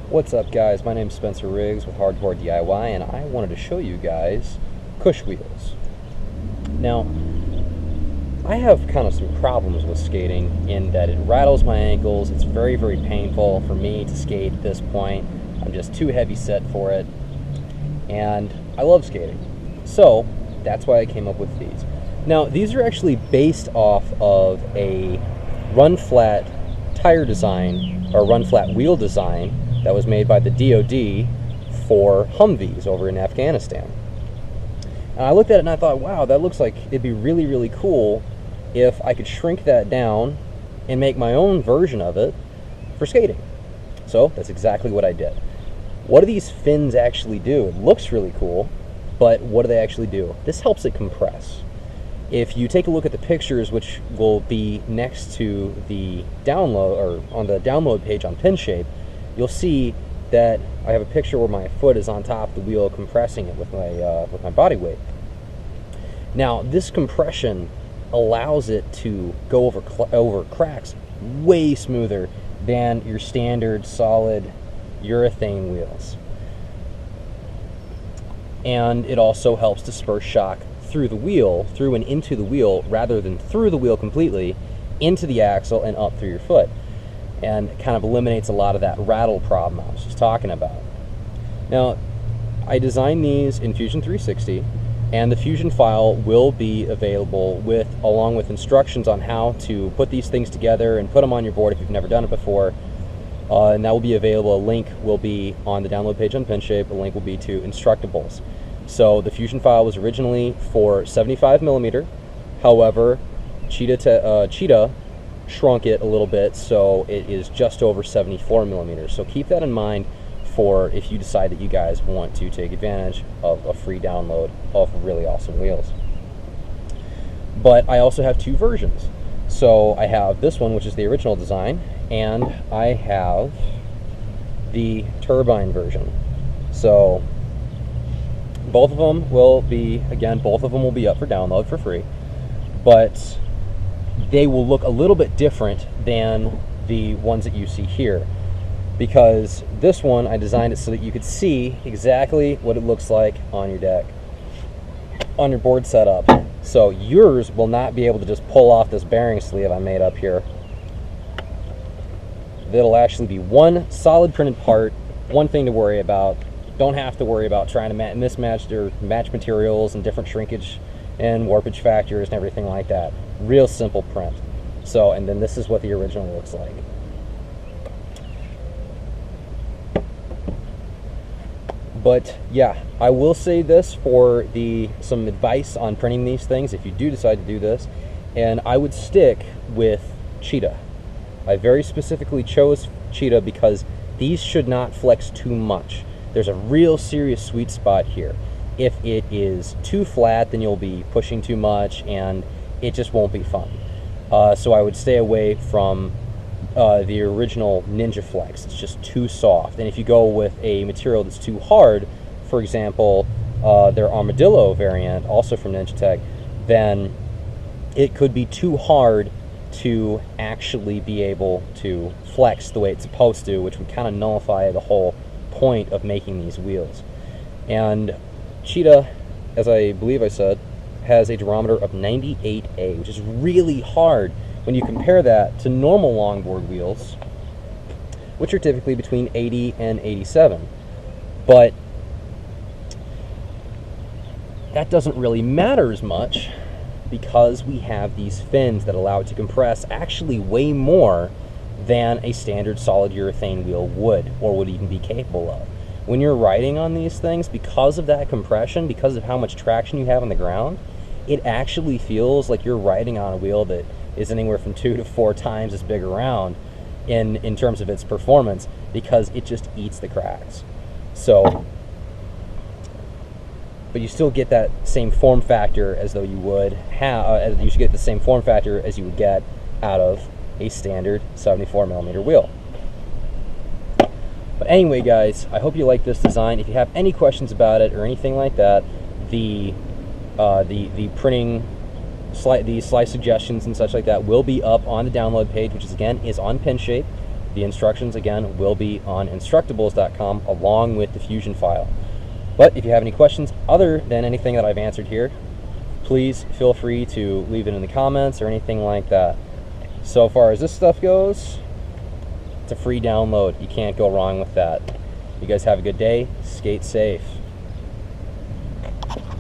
What's up, guys? My name's Spencer Riggs with Hardcore DIY, and I wanted to show you guys Koosh wheels. Now, I have kind of some problems with skating in that it rattles my ankles. It's very, very painful for me to skate at this point. I'm just too heavy set for it, and I love skating. So, that's why I came up with these. Now, these are actually based off of a run-flat tire design, or run-flat wheel design, that was made by the DoD for Humvees over in Afghanistan. And I looked at it and I thought, wow, that looks like it'd be really, really cool if I could shrink that down and make my own version of it for skating. So that's exactly what I did. What do these fins actually do? It looks really cool, but what do they actually do? This helps it compress. If you take a look at the pictures, which will be next to the download, or on the download page on PinShape, you'll see that I have a picture where my foot is on top of the wheel compressing it with my body weight. Now, this compression allows it to go over cracks way smoother than your standard solid urethane wheels. And it also helps disperse shock through the wheel, through and into the wheel, rather than through the wheel completely, into the axle and up through your foot. And kind of eliminates a lot of that rattle problem I was just talking about. Now, I designed these in Fusion 360, and the Fusion file will be available along with instructions on how to put these things together and put them on your board if you've never done it before. And that will be available. A link will be on the download page on PinShape. A link will be to Instructables. So the Fusion file was originally for 75mm. However, Cheetah shrunk it a little bit, so it is just over 74mm. So keep that in mind for if you decide that you guys want to take advantage of a free download of really awesome wheels. But I also have two versions. So I have this one, which is the original design, and I have the turbine version. So both of them will be up for download for free, but they will look a little bit different than the ones that you see here, because this one I designed it so that you could see exactly what it looks like on your deck, on your board setup. So yours will not be able to just pull off this bearing sleeve I made up here. That'll actually be one solid printed part, one thing to worry about. Don't have to worry about trying to mismatch or match materials and different shrinkage and warpage factors and everything like that. Real simple print. So, and then this is what the original looks like. But yeah, I will say this for some advice on printing these things if you do decide to do this, and I would stick with Cheetah. I very specifically chose Cheetah because these should not flex too much. There's a real serious sweet spot here. If it is too flat, then you'll be pushing too much and it just won't be fun. So I would stay away from the original Ninja Flex. It's just too soft. And if you go with a material that's too hard, for example, their Armadillo variant, also from Ninja Tech, then it could be too hard to actually be able to flex the way it's supposed to, which would kind of nullify the whole point of making these wheels. And Cheetah, as I believe I said, has a durometer of 98A, which is really hard when you compare that to normal longboard wheels, which are typically between 80 and 87. But that doesn't really matter as much because we have these fins that allow it to compress actually way more than a standard solid urethane wheel would, or would even be capable of. When you're riding on these things, because of that compression, because of how much traction you have on the ground, it actually feels like you're riding on a wheel that is anywhere from 2 to 4 times as big around in terms of its performance, because it just eats the cracks. So, but you still get that same form factor as though you would have, you should get the same form factor as you would get out of a standard 74mm wheel. But anyway, guys, I hope you like this design. If you have any questions about it or anything like that, the printing, the slice suggestions and such like that will be up on the download page, which is again is on PinShape. The instructions, again, will be on Instructables.com along with the Fusion file. But if you have any questions other than anything that I've answered here, please feel free to leave it in the comments or anything like that. So far as this stuff goes, it's a free download. You can't go wrong with that. You guys have a good day. Skate safe.